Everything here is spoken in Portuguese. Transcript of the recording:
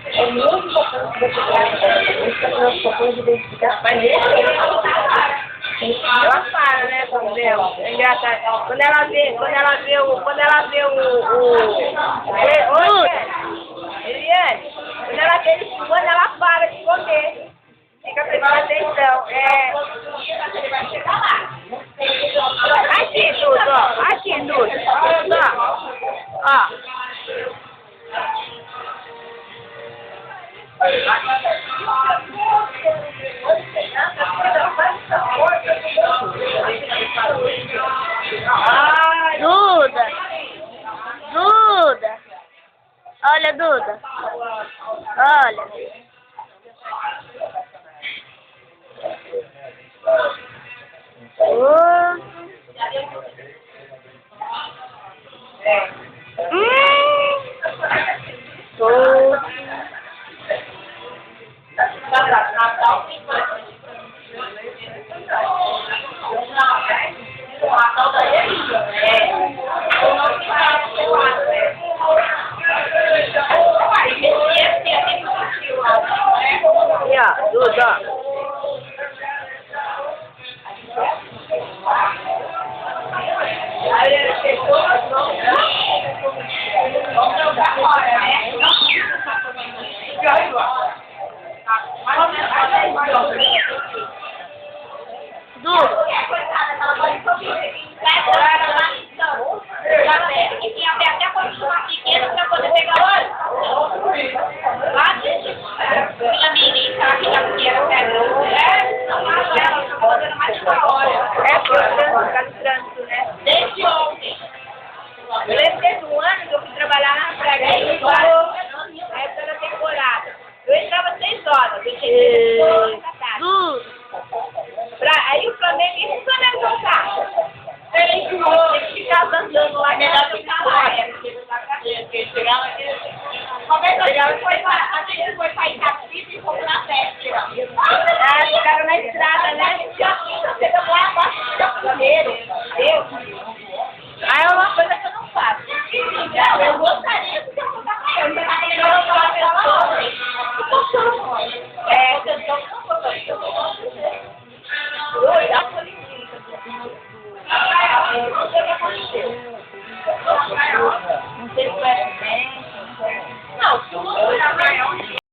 É muito importante você ter as de identificar. Ela para, né, quando vê, é engraçado. Quando ela vê Eliane, quando ela vê ele fumando, ela para de comer. Fica prestando atenção. Aqui, Dudu, ó. Aqui, Dudu. Ó. Duda! Duda! Olha, Duda! Olha! Duda. Aí ele chegou, vamos jogar agora, né? Desde ontem. Eu lembro desde um ano que eu fui trabalhar na praia, na época da temporada. Eu entrava 6 horas, eu cheguei aí o Flamengo, e o Flamengo voltar? Tem que ficar andando lá, melhor do que a praia. Porque chegava aqui,